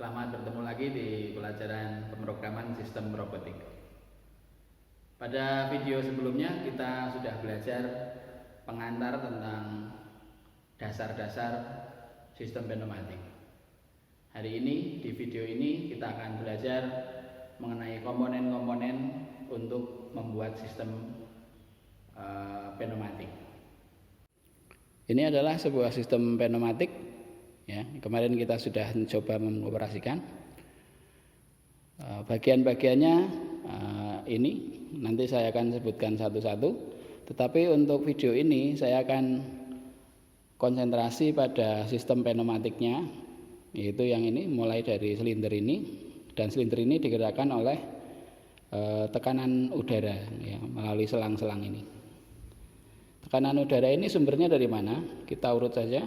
Selamat bertemu lagi di pelajaran pemrograman sistem robotik. Pada video sebelumnya kita sudah belajar pengantar tentang dasar-dasar sistem pneumatik. Hari ini di video ini kita akan belajar mengenai komponen-komponen untuk membuat sistem pneumatik. Ini adalah sebuah sistem pneumatik. Ya, kemarin kita sudah mencoba mengoperasikan bagian-bagiannya. Ini nanti saya akan sebutkan satu-satu, tetapi untuk video ini saya akan konsentrasi pada sistem pneumatiknya, yaitu yang ini mulai dari silinder ini, dan silinder ini digerakkan oleh tekanan udara ya, melalui selang-selang ini. Tekanan udara ini sumbernya dari mana? Kita urut saja.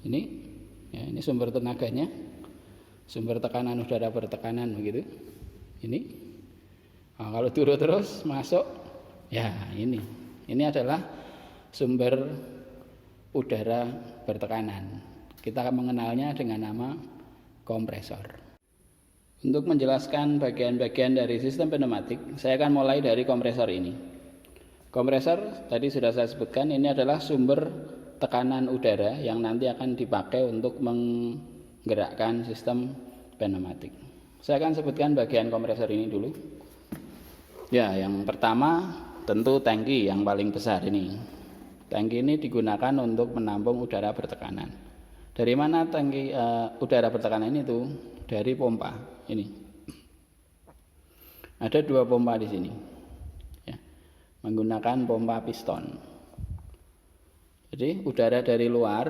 Ini sumber tenaganya, sumber tekanan udara bertekanan begitu. Nah, kalau turun terus masuk, ya ini adalah sumber udara bertekanan. Kita mengenalnya dengan nama kompresor. Untuk menjelaskan bagian-bagian dari sistem pneumatik, saya akan mulai dari kompresor ini. Kompresor tadi sudah saya sebutkan, ini adalah sumber tekanan udara yang nanti akan dipakai untuk menggerakkan sistem pneumatik. Saya akan sebutkan bagian kompresor ini dulu. Ya, yang pertama tentu tangki yang paling besar ini. Tangki ini digunakan untuk menampung udara bertekanan. Dari mana tangki udara bertekanan ini tuh? Dari pompa. Ini. Ada dua pompa di sini. Ya, menggunakan pompa piston. Jadi udara dari luar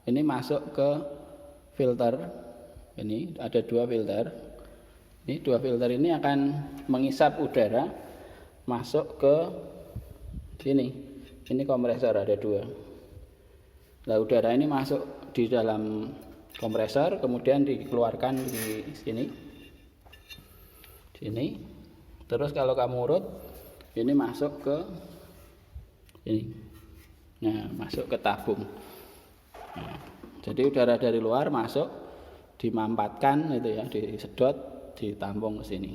ini masuk ke filter. Ini ada dua filter. Ini dua filter ini akan mengisap udara masuk ke sini. Ini kompresor ada dua. Nah, udara ini masuk di dalam kompresor, kemudian dikeluarkan di sini. Sini. Terus kalau kamu urut, ini masuk ke ini. Nah, masuk ke tabung. Nah, jadi udara dari luar masuk, dimampatkan itu ya, disedot, ditampung ke sini.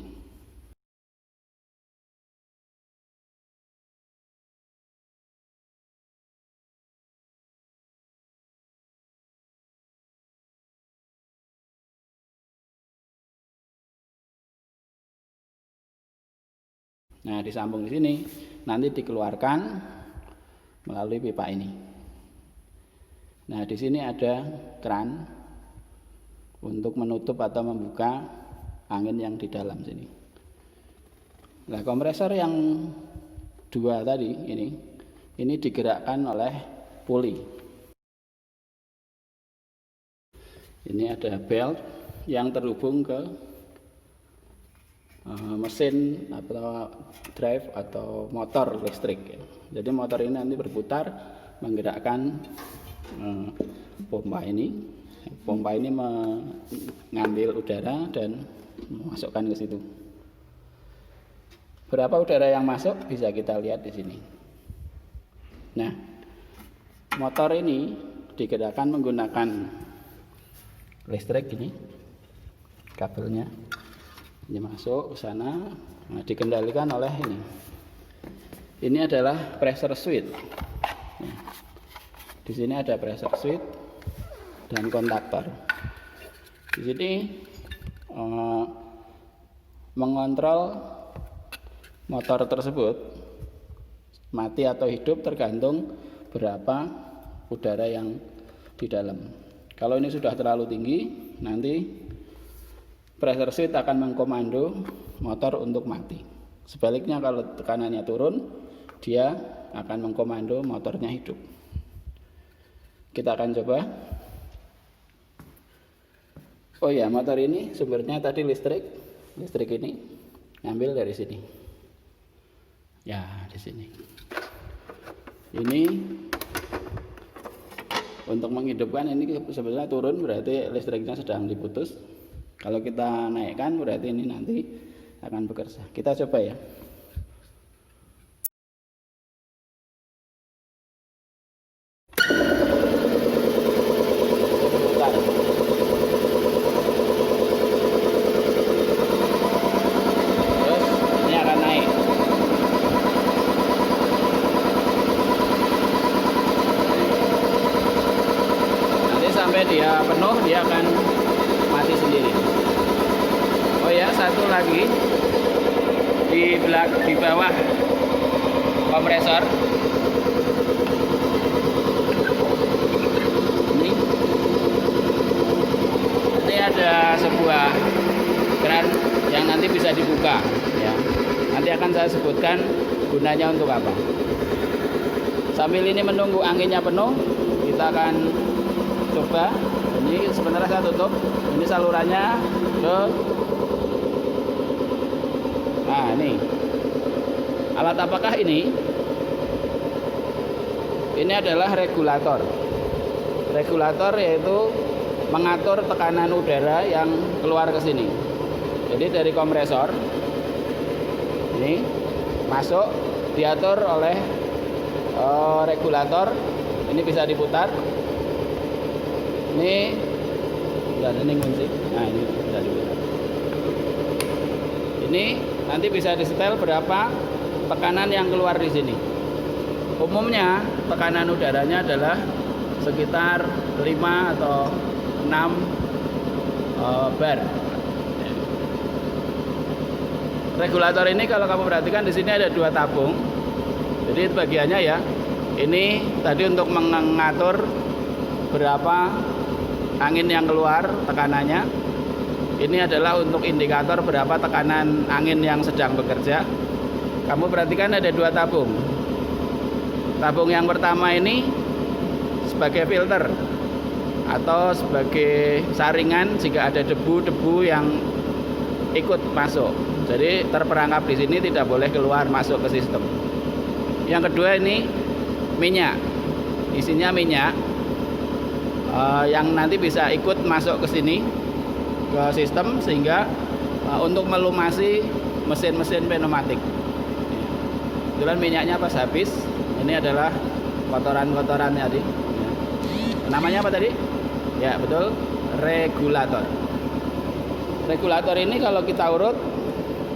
Nah, disambung di sini, nanti dikeluarkan melalui pipa ini. Nah, di sini ada keran untuk menutup atau membuka angin yang di dalam sini. Nah, kompresor yang dua tadi ini digerakkan oleh puli. Ini ada belt yang terhubung ke mesin atau drive atau motor listrik. Jadi motor ini nanti berputar menggerakkan pompa ini. Pompa ini mengambil udara dan memasukkan ke situ. Berapa udara yang masuk bisa kita lihat di sini. Nah, motor ini digerakkan menggunakan listrik ini, kabelnya. Ini masuk ke sana, nah, dikendalikan oleh ini. Ini adalah pressure switch. Nah, di sini ada pressure switch dan kontaktor. Di sini mengontrol motor tersebut mati atau hidup tergantung berapa udara yang di dalam. Kalau ini sudah terlalu tinggi, nanti pressure switch akan mengkomando motor untuk mati. Sebaliknya kalau tekanannya turun, dia akan mengkomando motornya hidup. Kita akan coba. Oh ya, motor ini sumbernya tadi listrik. Listrik ini ngambil dari sini. Ya, di sini. Ini untuk menghidupkan ini sebenarnya turun, berarti listriknya sedang diputus. Kalau kita naikkan berarti ini nanti akan bekerja. Kita coba ya. satu lagi di bawah kompresor. Ini ada sebuah keran yang nanti bisa dibuka ya. Nanti akan saya sebutkan gunanya untuk apa. Sambil ini menunggu anginnya penuh, kita akan coba. Ini sebenarnya saya tutup. Ini salurannya ke. Nah, ini alat apakah ini? Ini adalah regulator. Regulator yaitu mengatur tekanan udara yang keluar ke sini. Jadi dari kompresor ini masuk, diatur oleh regulator. Ini bisa diputar. Ini dan ini kunci. Nah, ini bisa diputar. Ini nanti bisa disetel berapa tekanan yang keluar di sini. Umumnya tekanan udaranya adalah sekitar 5 atau 6 bar. Regulator ini kalau kamu perhatikan di sini ada 2 tabung. Jadi bagiannya ya. Ini tadi untuk mengatur berapa angin yang keluar tekanannya. Ini adalah untuk indikator berapa tekanan angin yang sedang bekerja. Kamu perhatikan ada 2 tabung. Tabung yang pertama ini sebagai filter atau sebagai saringan jika ada debu-debu yang ikut masuk. Jadi terperangkap di sini, tidak boleh keluar masuk ke sistem. Yang kedua ini minyak. Isinya minyak yang nanti bisa ikut masuk ke sini ke sistem sehingga untuk melumasi mesin-mesin pneumatik. Kebetulan minyaknya pas habis. Ini adalah kotoran-kotorannya tadi. Namanya apa tadi? Ya betul, regulator. Regulator ini kalau kita urut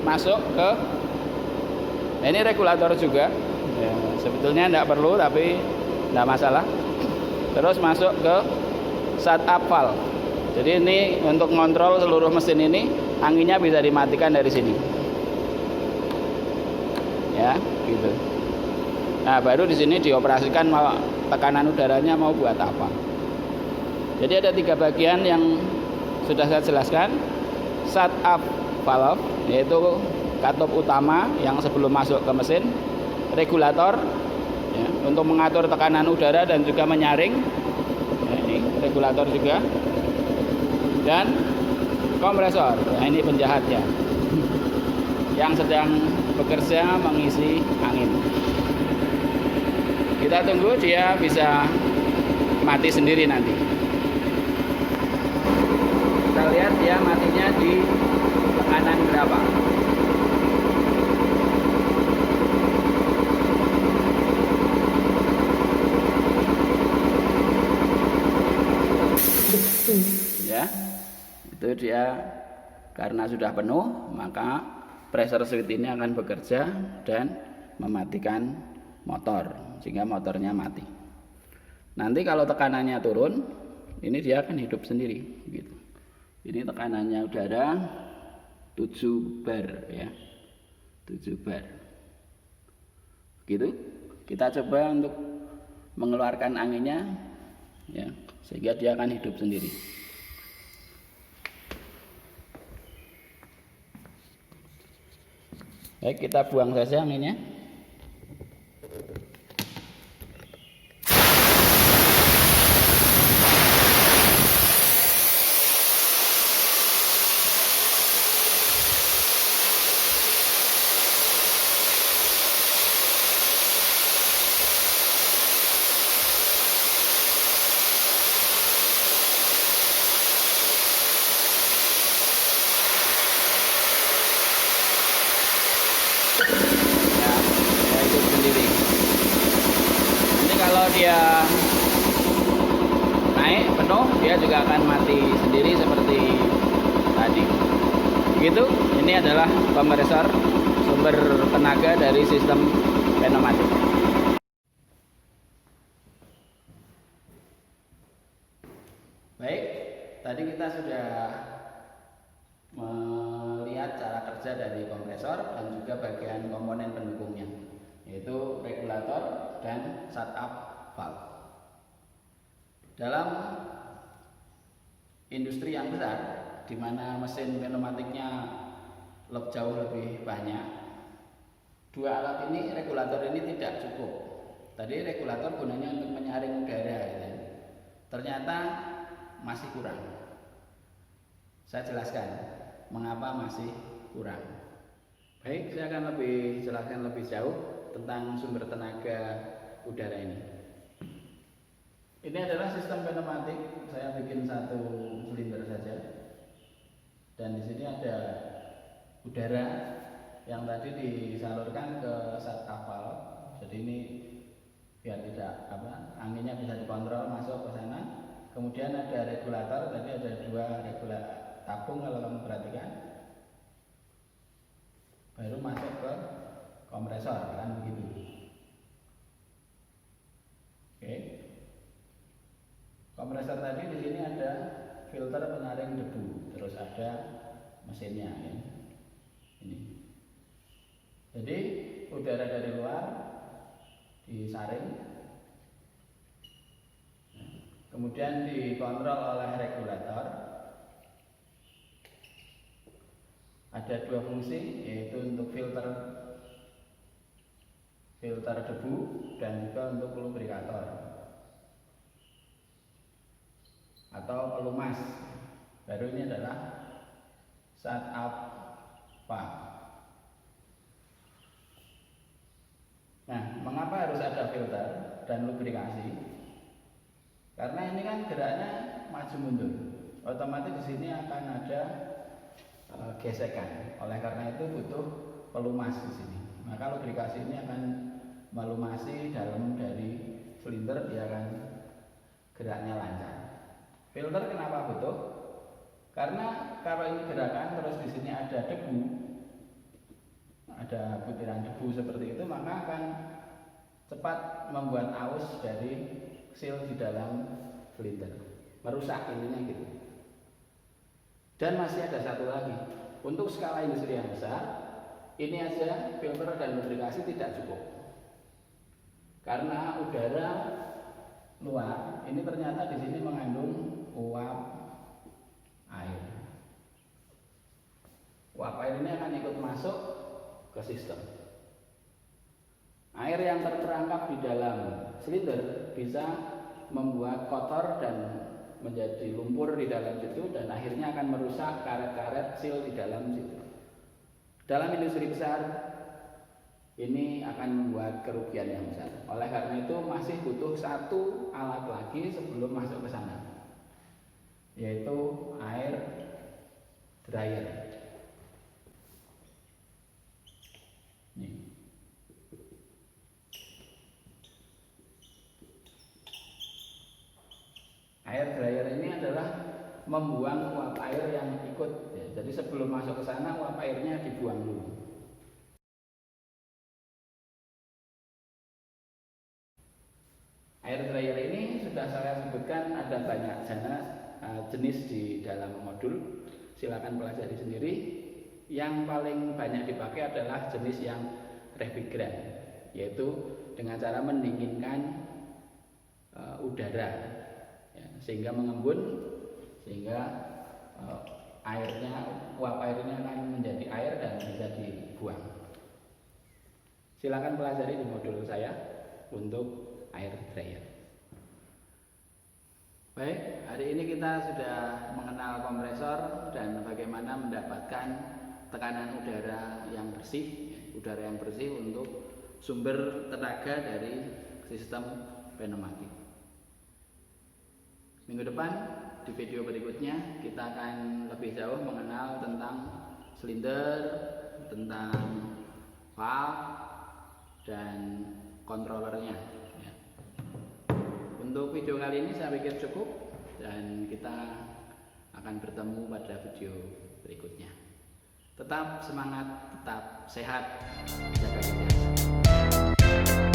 masuk ke, nah ini regulator juga. Ya, sebetulnya tidak perlu tapi tidak masalah. Terus masuk ke startup valve. Jadi ini untuk mengontrol seluruh mesin ini, anginnya bisa dimatikan dari sini. Ya, gitu. Nah, baru di sini dioperasikan mau tekanan udaranya mau buat apa. Jadi ada 3 bagian yang sudah saya jelaskan. Startup valve yaitu katup utama yang sebelum masuk ke mesin, regulator ya, untuk mengatur tekanan udara dan juga menyaring. Nah, ini regulator juga. Dan kompresor. Nah, ini penjahatnya yang sedang bekerja mengisi angin. Kita tunggu dia bisa mati sendiri nanti. Kita lihat dia matinya di tekanan berapa. Ya, itu dia karena sudah penuh, maka pressure switch ini akan bekerja dan mematikan motor sehingga motornya mati. Nanti kalau tekanannya turun, ini dia akan hidup sendiri gitu. Ini tekanannya udara 7 bar ya. 7 bar. Gitu. Kita coba untuk mengeluarkan anginnya ya, sehingga dia akan hidup sendiri. Baik, kita buang saja anginnya. Kalau dia naik penuh, dia juga akan mati sendiri seperti tadi. Begitu, ini adalah kompresor, sumber tenaga dari sistem pneumatik. Baik, tadi kita sudah melihat cara kerja dari kompresor dan juga bagian komponen pendukungnya, yaitu regulator dan shut-up valve. Dalam industri yang besar, di mana mesin pneumatiknya jauh lebih banyak, dua alat ini, regulator ini tidak cukup. Tadi regulator gunanya untuk menyaring udara, gitu. Ternyata masih kurang. Saya jelaskan mengapa masih kurang. Baik, saya akan jelaskan lebih jauh tentang sumber tenaga udara ini. Ini adalah sistem pneumatik. Saya bikin satu silinder saja. Dan di sini ada udara yang tadi disalurkan ke shut-up valve. Jadi ini biar tidak anginnya bisa dikontrol masuk ke sana. Kemudian ada regulator, tadi ada dua tabung kalau kamu perhatikan. Baru masuk ke kompresor, kan begitu. Oke. Kompresor tadi di sini ada filter penyaring debu, terus ada mesinnya, ya. Ini. Jadi udara dari luar disaring, kemudian dikontrol oleh regulator. Ada dua fungsi, yaitu untuk filter debu dan juga untuk lubrikator atau pelumas. Baru ini adalah shut-up valve. Nah, mengapa harus ada filter dan lubrikasi? Karena ini kan geraknya maju mundur, otomatis di sini akan ada gesekan. Oleh karena itu butuh pelumas di sini. Maka lubrikasi ini akan melumasi dalam dari silinder, dia akan geraknya lancar. Filter kenapa butuh? Karena kalau ini gerakan terus di sini ada debu, ada butiran debu seperti itu, maka akan cepat membuat aus dari seal di dalam silinder, merusak ininya gitu. Dan masih ada satu lagi, untuk skala industri yang besar, ini aja filter dan lubrikasi tidak cukup. Karena udara luar ini ternyata di sini mengandung uap air. Uap air ini akan ikut masuk ke sistem. Air yang terperangkap di dalam silinder bisa membuat kotor dan menjadi lumpur di dalam situ, dan akhirnya akan merusak karet-karet seal di dalam situ. Dalam industri besar ini akan membuat kerugian yang besar. Oleh karena itu masih butuh satu alat lagi sebelum masuk ke sana, yaitu air dryer. Nih. Air dryer ini adalah membuang uap air yang ikut, ya. Jadi sebelum masuk ke sana uap airnya dibuang dulu. Air dryer ini sudah saya sebutkan ada banyak jenis di dalam modul. Silakan pelajari sendiri. Yang paling banyak dipakai adalah jenis yang refrigerant, yaitu dengan cara mendinginkan udara, ya, sehingga mengembun, sehingga uap airnya akan menjadi air dan bisa dibuang. Silakan pelajari di modul saya untuk air dryer. Baik, hari ini kita sudah mengenal kompresor dan bagaimana mendapatkan tekanan udara yang bersih, untuk sumber tenaga dari sistem pneumatik. Minggu depan di video berikutnya kita akan lebih jauh mengenal tentang silinder, tentang valve dan controllernya. Ya. Untuk video kali ini saya pikir cukup, dan kita akan bertemu pada video berikutnya. Tetap semangat, tetap sehat, jaga kesehatan.